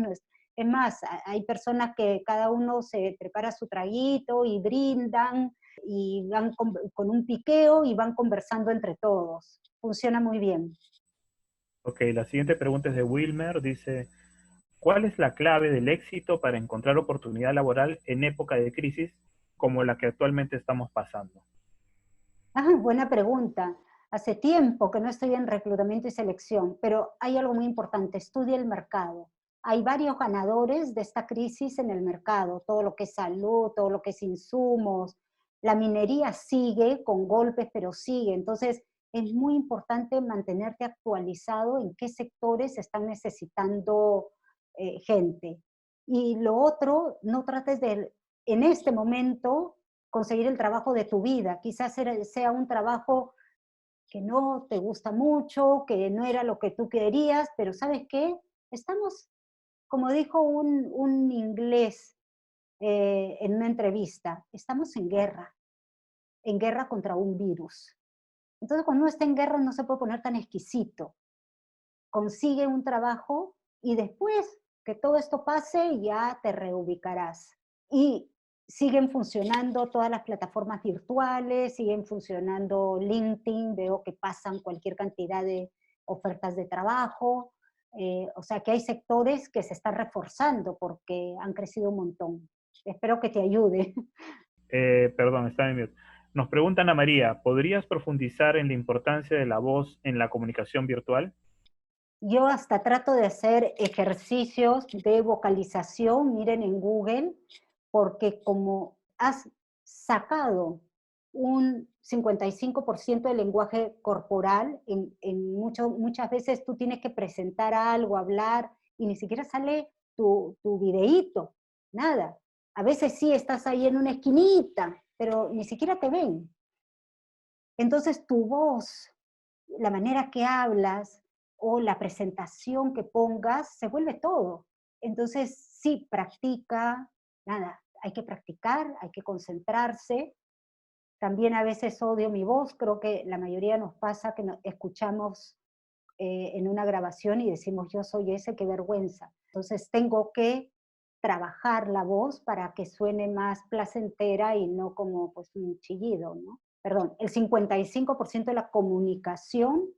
es más, hay personas que cada uno se prepara su traguito y brindan y van con un piqueo y van conversando entre todos. Funciona muy bien. Ok, la siguiente pregunta es de Wilmer, dice, ¿cuál es la clave del éxito para encontrar oportunidad laboral en época de crisis como la que actualmente estamos pasando? Ah, buena pregunta. Hace tiempo que no estoy en reclutamiento y selección, pero hay algo muy importante, estudia el mercado. Hay varios ganadores de esta crisis en el mercado, todo lo que es salud, todo lo que es insumos. La minería sigue con golpes, pero sigue. Entonces, es muy importante mantenerte actualizado en qué sectores están necesitando gente. Y lo otro, no trates de, en este momento, conseguir el trabajo de tu vida. Quizás sea un trabajo que no te gusta mucho, que no era lo que tú querías, pero ¿sabes qué? Estamos, como dijo un inglés en una entrevista, estamos en guerra contra un virus. Entonces, cuando uno está en guerra no se puede poner tan exquisito. Consigue un trabajo y después que todo esto pase ya te reubicarás. Y siguen funcionando todas las plataformas virtuales, siguen funcionando LinkedIn, veo que pasan cualquier cantidad de ofertas de trabajo, o sea que hay sectores que se están reforzando porque han crecido un montón. Espero que te ayude. Perdón, está en mute. Nos pregunta Ana María, ¿podrías profundizar en la importancia de la voz en la comunicación virtual? Yo hasta trato de hacer ejercicios de vocalización, miren en Google, porque como has sacado un 55% del lenguaje corporal, muchas veces tú tienes que presentar algo, hablar, y ni siquiera sale tu videíto, nada. A veces sí estás ahí en una esquinita, pero ni siquiera te ven. Entonces tu voz, la manera que hablas o la presentación que pongas, se vuelve todo. Entonces, sí, practica, nada, hay que practicar, hay que concentrarse, También a veces odio mi voz, creo que la mayoría nos pasa que escuchamos en una grabación y decimos yo soy ese, qué vergüenza. Entonces tengo que trabajar la voz para que suene más placentera y no como pues un chillido, ¿no? Perdón, el 55% de la comunicación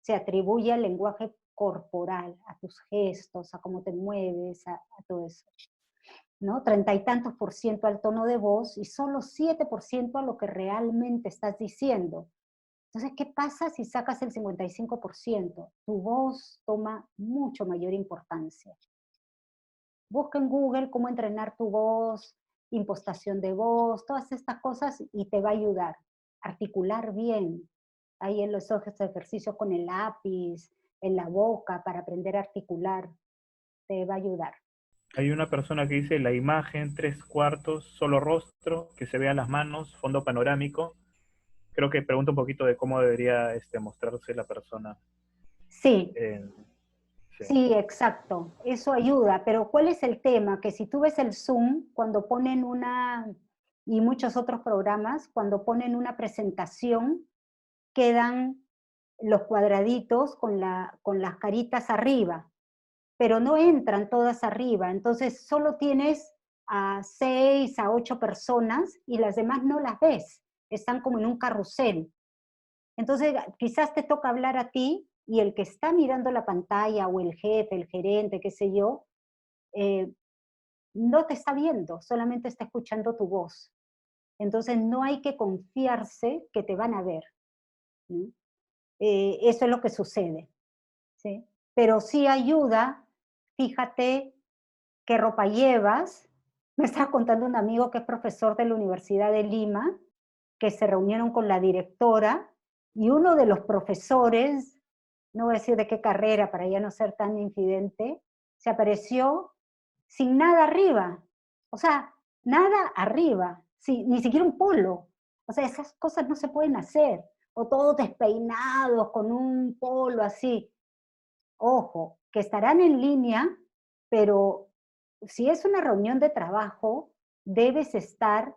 se atribuye al lenguaje corporal, a tus gestos, a cómo te mueves, a todo eso, ¿no? 30 y tantos% al tono de voz y solo 7% a lo que realmente estás diciendo. Entonces, ¿qué pasa si sacas el 55%? Tu voz toma mucho mayor importancia. Busca en Google cómo entrenar tu voz, impostación de voz, todas estas cosas y te va a ayudar. Articular bien. Ahí en los ejercicios con el lápiz, en la boca, para aprender a articular, te va a ayudar. Hay una persona que dice la imagen, 3/4, solo rostro, que se vean las manos, fondo panorámico. Creo que pregunta un poquito de cómo debería mostrarse la persona. Sí, Sí. sí, exacto. Eso ayuda, pero ¿cuál es el tema? Que si tú ves el Zoom, cuando ponen y muchos otros programas, cuando ponen una presentación, quedan los cuadraditos con las caritas arriba, pero no entran todas arriba. Entonces solo tienes a 6, a 8 personas y las demás no las ves. Están como en un carrusel. Entonces, quizás te toca hablar a ti y el que está mirando la pantalla o el jefe, el gerente, qué sé yo, eh, no te está viendo, solamente está escuchando tu voz. Entonces, no hay que confiarse que te van a ver. ¿Sí? Eso es lo que sucede. ¿Sí? Pero sí ayuda, fíjate qué ropa llevas. Me estaba contando un amigo que es profesor de la Universidad de Lima, que se reunieron con la directora y uno de los profesores, no voy a decir de qué carrera para ya no ser tan infidente, se apareció sin nada arriba. O sea, nada arriba, sí, ni siquiera un polo. O sea, esas cosas no se pueden hacer. O todos despeinados con un polo así. Ojo, que estarán en línea, pero si es una reunión de trabajo, debes estar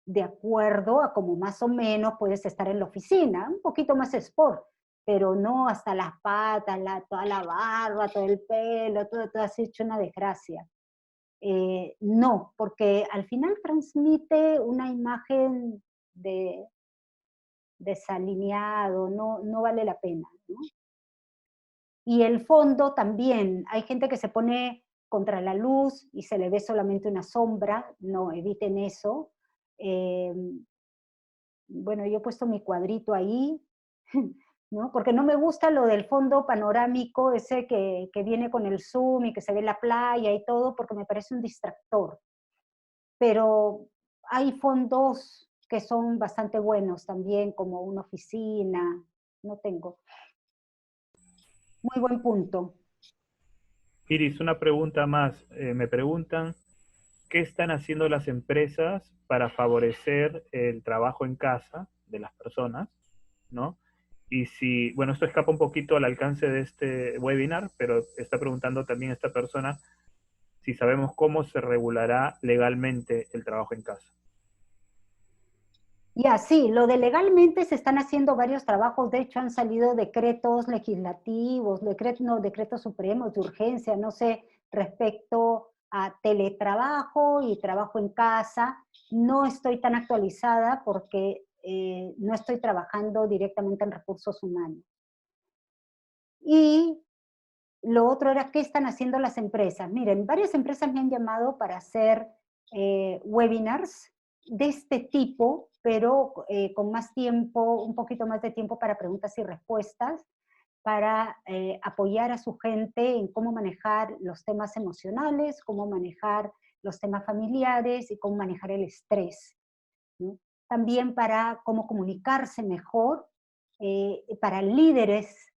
de acuerdo a como más o menos puedes estar en la oficina, un poquito más sport, pero no hasta las patas, toda la barba, todo el pelo, todo has hecho una desgracia. No, porque al final transmite una imagen de desalineado, no vale la pena, ¿no? Y el fondo también, hay gente que se pone contra la luz y se le ve solamente una sombra, no, eviten eso. Eh, bueno, yo he puesto mi cuadrito ahí, ¿no? Porque no me gusta lo del fondo panorámico, ese que viene con el zoom y que se ve la playa y todo, porque me parece un distractor. Pero hay fondos que son bastante buenos también, como una oficina, no tengo. Muy buen punto. Iris, una pregunta más. Me preguntan, ¿qué están haciendo las empresas para favorecer el trabajo en casa de las personas? ¿No? Y si, bueno, esto escapa un poquito al alcance de este webinar, pero está preguntando también esta persona si sabemos cómo se regulará legalmente el trabajo en casa. Ya, sí, lo de legalmente se están haciendo varios trabajos, de hecho han salido decretos legislativos, decretos supremos de urgencia, no sé, respecto a teletrabajo y trabajo en casa. No estoy tan actualizada porque no estoy trabajando directamente en recursos humanos. Y lo otro era, ¿qué están haciendo las empresas? Miren, varias empresas me han llamado para hacer webinars de este tipo, pero con más tiempo, un poquito más de tiempo para preguntas y respuestas, para apoyar a su gente en cómo manejar los temas emocionales, cómo manejar los temas familiares y cómo manejar el estrés, ¿no? También para cómo comunicarse mejor, para líderes,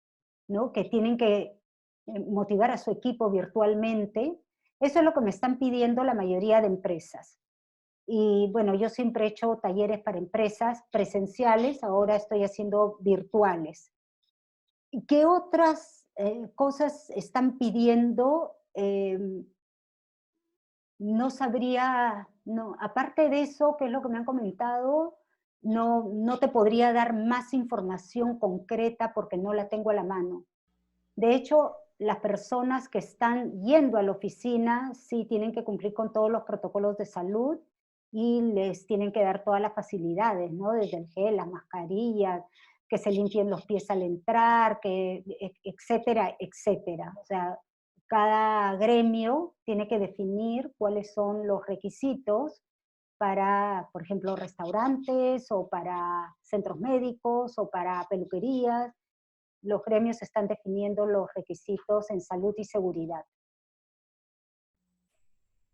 ¿no? Que tienen que motivar a su equipo virtualmente. Eso es lo que me están pidiendo la mayoría de empresas. Y bueno, yo siempre he hecho talleres para empresas presenciales, ahora estoy haciendo virtuales. ¿Y qué otras cosas están pidiendo? No sabría, no, aparte de eso, que es lo que me han comentado, no te podría dar más información concreta porque no la tengo a la mano. De hecho, las personas que están yendo a la oficina sí tienen que cumplir con todos los protocolos de salud y les tienen que dar todas las facilidades, ¿no? Desde el gel, las mascarillas, que se limpien los pies al entrar, que, etcétera, etcétera. O sea, cada gremio tiene que definir cuáles son los requisitos para, por ejemplo, restaurantes o para centros médicos o para peluquerías. Los gremios están definiendo los requisitos en salud y seguridad.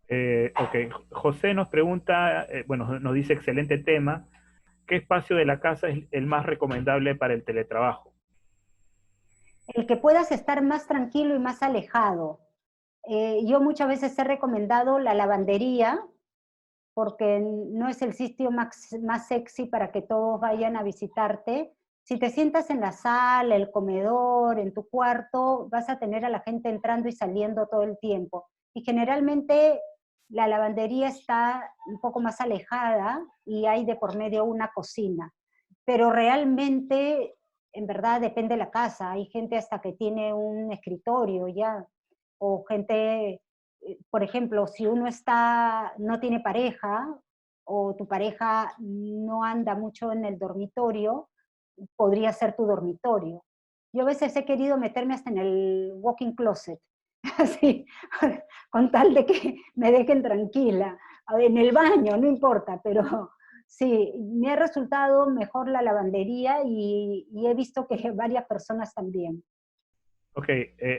Ok, José nos pregunta, bueno, nos dice excelente tema, ¿qué espacio de la casa es el más recomendable para el teletrabajo? El que puedas estar más tranquilo y más alejado. Yo muchas veces he recomendado la lavandería, porque no es el sitio más sexy para que todos vayan a visitarte. Si te sientas en la sala, el comedor, en tu cuarto, vas a tener a la gente entrando y saliendo todo el tiempo. Y generalmente la lavandería está un poco más alejada y hay de por medio una cocina. Pero realmente, en verdad, depende de la casa. Hay gente hasta que tiene un escritorio ya, o gente, por ejemplo, si uno no tiene pareja, o tu pareja no anda mucho en el dormitorio, podría ser tu dormitorio. Yo a veces he querido meterme hasta en el walk-in closet, así, con tal de que me dejen tranquila. En el baño, no importa, pero sí, me ha resultado mejor la lavandería y he visto que varias personas también. Ok,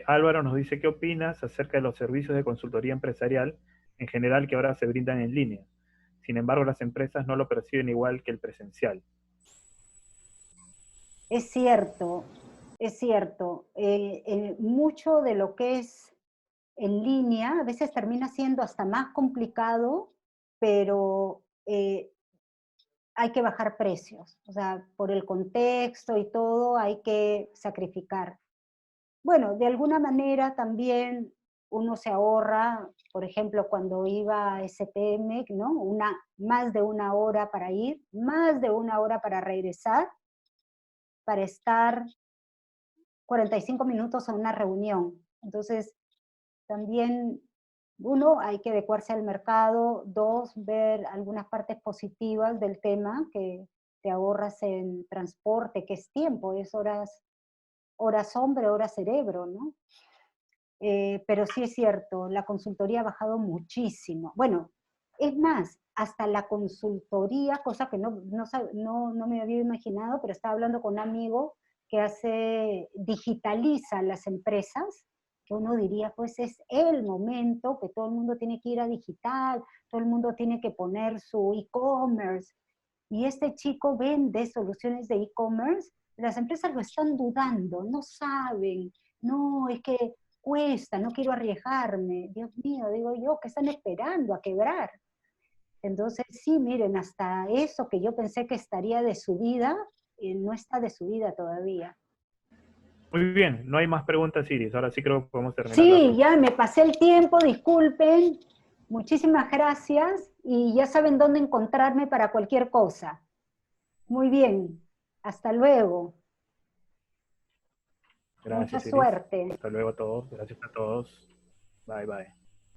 Álvaro nos dice, ¿qué opinas acerca de los servicios de consultoría empresarial en general que ahora se brindan en línea? Sin embargo, las empresas no lo perciben igual que el presencial. Es cierto, es cierto. Mucho de lo que es en línea a veces termina siendo hasta más complicado, pero hay que bajar precios. O sea, por el contexto y todo hay que sacrificar. Bueno, de alguna manera también uno se ahorra, por ejemplo, cuando iba a SPM, ¿no? Más de una hora para ir, más de una hora para regresar, para estar 45 minutos a una reunión. Entonces, también, uno, hay que adecuarse al mercado. Dos, ver algunas partes positivas del tema, que te ahorras en transporte, que es tiempo, es horas hombre, horas cerebro, ¿no? Pero sí es cierto, la consultoría ha bajado muchísimo. Bueno, es más, hasta la consultoría, cosa que no me había imaginado, pero estaba hablando con un amigo que digitaliza las empresas, que uno diría, pues es el momento que todo el mundo tiene que ir a digital, todo el mundo tiene que poner su e-commerce, y este chico vende soluciones de e-commerce, las empresas lo están dudando, no saben, no, es que cuesta, no quiero arriesgarme. Dios mío, digo yo, ¿qué están esperando a quebrar? Entonces, sí, miren, hasta eso que yo pensé que estaría de subida, no está de subida todavía. Muy bien, no hay más preguntas, Iris. Ahora sí creo que podemos terminar la Sí, reunión. ya me pasé el tiempo, disculpen. Muchísimas gracias y ya saben dónde encontrarme para cualquier cosa. Muy bien, hasta luego. Mucha Gracias, Iris. suerte. Hasta luego a todos. Gracias a todos. Bye, bye.